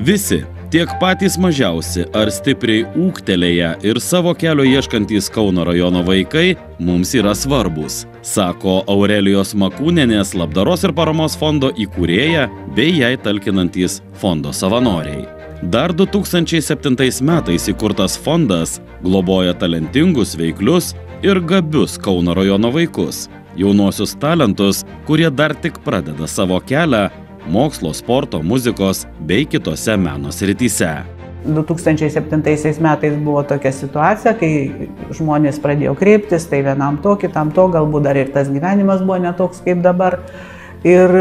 Visi, tiek patys mažiausi ar stipriai ūgtelėję ir savo kelio ieškantys Kauno rajono vaikai mums yra svarbus, sako Aurelijos Makūnienės labdaros ir paramos fondo įkūrėja bei jai talkinantys fondo savanoriai. Dar 2007 metais įkurtas fondas globoja talentingus, veiklius ir gabius Kauno rajono vaikus, jaunuosius talentus, kurie dar tik pradeda savo kelią mokslo, sporto, muzikos bei kitose meno srityse. 2007 metais buvo tokia situacija, kai žmonės pradėjo kreiptis, tai vienam to, kitam to, galbūt dar ir tas gyvenimas buvo netoks kaip dabar. Ir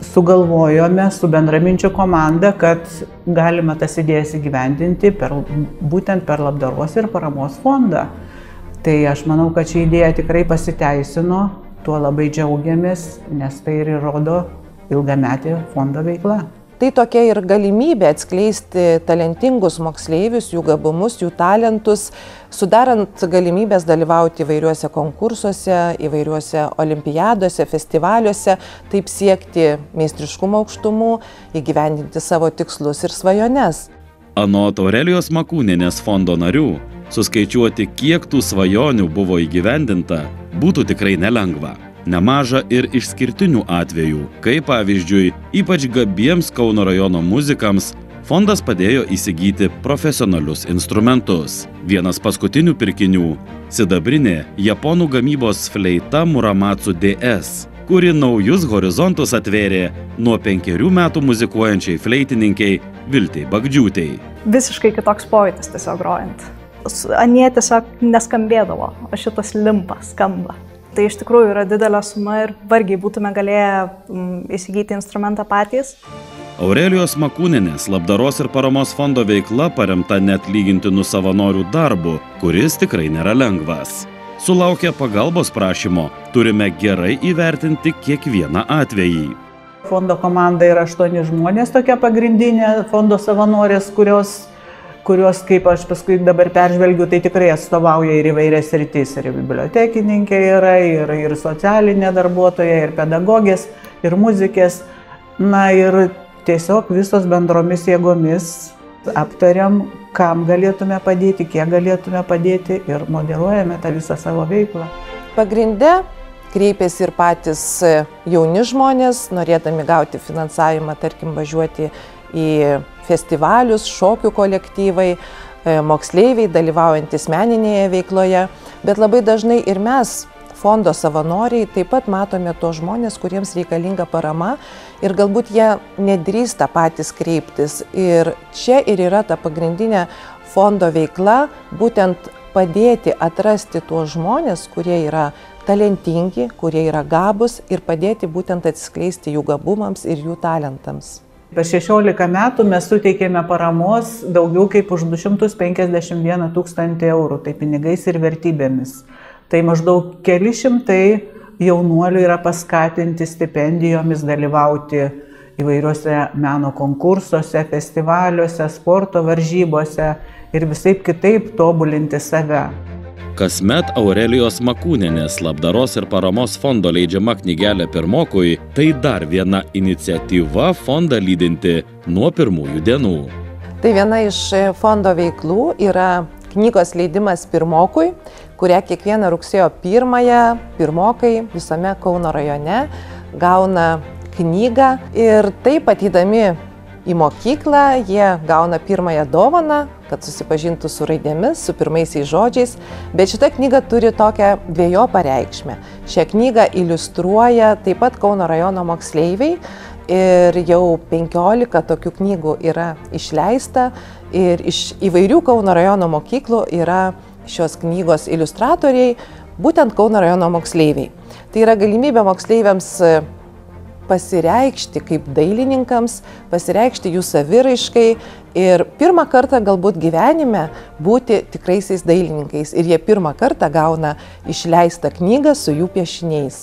sugalvojome su bendraminčių komanda, kad galima tas idėjas įgyvendinti būtent per labdaros ir paramos fondą. Tai aš manau, kad ši idėja tikrai pasiteisino, tuo labai džiaugiamės, nes tai ir rodo ilgametė fondo veikla. Tai tokia ir galimybė atskleisti talentingus moksleivius, jų gabumus, jų talentus, sudarant galimybės dalyvauti įvairiuose konkursuose, įvairiuose olimpiadose, festivaliuose, taip siekti meistriškumo aukštumų, įgyvendinti savo tikslus ir svajones. Anot Aurelijos Makūnienės fondo narių, suskaičiuoti, kiek tų svajonių buvo įgyvendinta, būtų tikrai nelengva. Nemaža ir išskirtinių atvejų, kai pavyzdžiui, ypač gabiems Kauno rajono muzikams fondas padėjo įsigyti profesionalius instrumentus. Vienas paskutinių pirkinių – sidabrinė japonų gamybos fleita Muramatsu DS, kuri naujus horizontus atvėrė nuo 5 metų muzikuojančiai fleitininkei Viltei Bagdžiūtei. Visiškai kitoks pojūtis tiesiog grojant. Anie tiesiog neskambėdavo, o šitas limpa skamba. Tai iš tikrųjų yra didelė suma ir vargiai būtume galėję įsigyti instrumentą patys. Aurelijos Makūnienės labdaros ir paramos fondo veikla paremta neatlygintinų savanorių darbu, kuris tikrai nėra lengvas. Sulaukę pagalbos prašymo, turime gerai įvertinti kiekvieną atvejį. Fondo komanda yra 8 žmonės, tokia pagrindinė fondo savanorės, kurios, kaip aš paskui dabar peržvelgiu, tai tikrai atstovauja ir įvairias sritis. Ir bibliotekininkė yra, ir socialinė darbuotoja, ir pedagogės, ir muzikės. Na ir tiesiog visos bendromis jėgomis aptariam, kam galėtume padėti, kiek galėtume padėti ir moderuojame tą visą savo veiklą. Pagrinde kreipiasi ir patys jauni žmonės, norėdami gauti finansavimą, tarkim, važiuoti į festivalius, šokių kolektyvai, moksleiviai dalyvaujantis meninėje veikloje, bet labai dažnai ir mes, fondo savanoriai, taip pat matome tos žmonės, kuriems reikalinga parama ir galbūt jie nedrįsta patys kreiptis. Ir čia ir yra ta pagrindinė fondo veikla, būtent padėti atrasti tuos žmonės, kurie yra talentingi, kurie yra gabūs ir padėti būtent atskleisti jų gabumams ir jų talentams. Per 16 metų mes suteikėme paramos daugiau kaip už 251 000 eurų, tai pinigais ir vertybėmis. Tai maždaug keli šimtai jaunuolių yra paskatinti stipendijomis dalyvauti įvairiuose meno konkursuose, festivaliuose, sporto varžybose ir visaip kitaip tobulinti save. Kasmet Aurelijos Makūnienės labdaros ir paramos fondo leidžiama knygelė pirmokui – tai dar viena iniciatyva fondą lydinti nuo pirmųjų dienų. Tai viena iš fondo veiklų yra knygos leidimas pirmokui, kurią kiekvieną rugsėjo 1-ąją pirmokai visame Kauno rajone gauna knygą ir taip atydami į mokyklą jie gauna pirmąją dovaną, kad susipažintų su raidėmis, su pirmaisiais žodžiais, bet šita knyga turi tokią dvejopą reikšmę. Šią knygą iliustruoja taip pat Kauno rajono moksleiviai ir jau 15 tokių knygų yra išleista ir iš įvairių Kauno rajono mokyklų yra šios knygos iliustratoriai, būtent Kauno rajono moksleiviai. Tai yra galimybė moksleiviams pasireikšti kaip dailininkams, pasireikšti jų saviraiškai ir pirmą kartą galbūt gyvenime būti tikraisiais dailininkais. Ir jie pirmą kartą gauna išleistą knygą su jų piešiniais.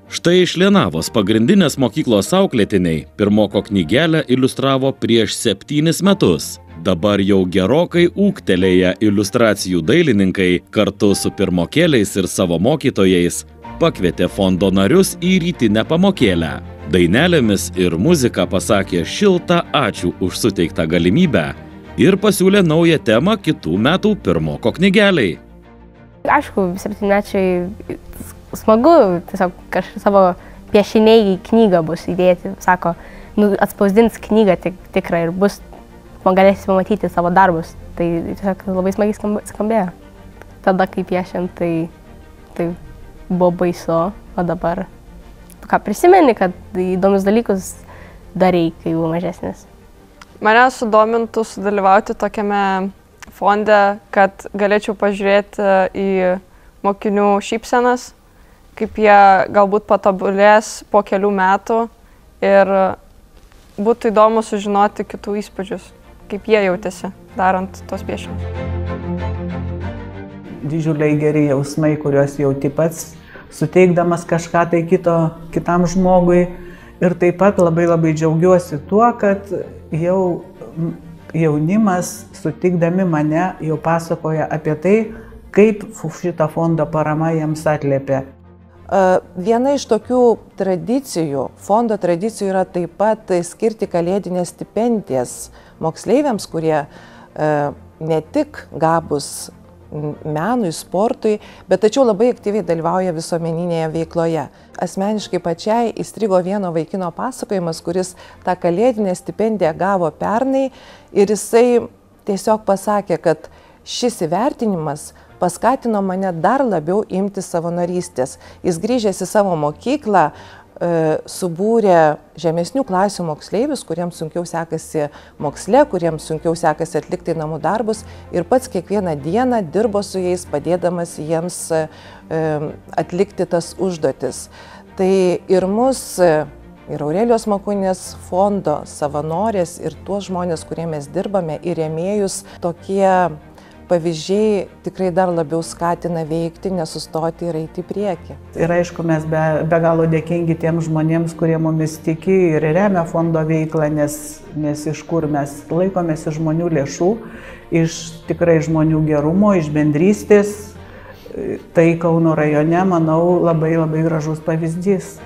Štai iš Lienavos pagrindinės mokyklos auklėtiniai pirmoko knygelę iliustravo prieš 7 metus. Dabar jau gerokai ūgtelėję iliustracijų dailininkai kartu su pirmokėliais ir savo mokytojais pakvietė fondo narius į rytinę pamokėlę. Dainelėmis ir muzika pasakė šiltą ačiū už suteiktą galimybę ir pasiūlė naują temą kitų metų pirmoko knygeliai. Aišku, 7-mečiai smagu, tiesiog kažkaip savo piešiniai į knygą bus įdėti. Sako, atspausdins knygą tikrą ir bus, man galėsi pamatyti savo darbus. Tai tiesiog labai smagiai skambėjo. Tada, kai piešiant, tai buvo baisu, o dabar ką prisimeni, kad įdomius dalykus darei, kai buvo mažesnis. Mane sudomintų sudalyvauti tokiame fonde, kad galėčiau pažiūrėti į mokinių šypsenas, kaip jie galbūt patobulės po kelių metų ir būtų įdomu sužinoti kitų įspūdžius, kaip jie jautėsi darant tos piešinius. Didžiuliai geri jausmai, kuriuos jauti pats, suteikdamas kažką tai kitam žmogui. Ir taip pat labai džiaugiuosi tuo, kad jau jaunimas, sutikdami mane, jau pasakoja apie tai, kaip šito fondo parama jiems atliepia. Viena iš tokių tradicijų, fondo tradicijų yra taip pat skirti kalėdinės stipendijas moksleiviams, kurie ne tik gabūs menui, sportui, bet tačiau labai aktyviai dalyvauja visuomeninėje veikloje. Asmeniškai pačiai įstrigo vieno vaikino pasakojimas, kuris tą kalėdinę stipendiją gavo pernai ir jisai tiesiog pasakė, kad šis įvertinimas paskatino mane dar labiau imti savanorystės. Jis grįžęs į savo mokyklą subūrė žemesnių klasių moksleivius, kuriems sunkiau sekasi moksle, kuriems sunkiau sekasi atlikti namų darbus ir pats kiekvieną dieną dirbo su jais, padėdamas jiems atlikti tas užduotis. Tai ir mus, ir Aurelijos Makūnės fondo savanorės, ir tuos žmonės, kurie mes dirbame, ir rėmėjus, tokie pavyzdžiai tikrai dar labiau skatina veikti, nesustoti ir eiti į priekį. Ir aišku, mes be galo dėkingi tiems žmonėms, kurie mumis tiki ir remia fondo veiklą, nes iš kur mes laikomės iš žmonių lėšų, iš tikrai žmonių gerumo, iš bendrystės. Tai Kauno rajone, manau, labai gražus pavyzdys.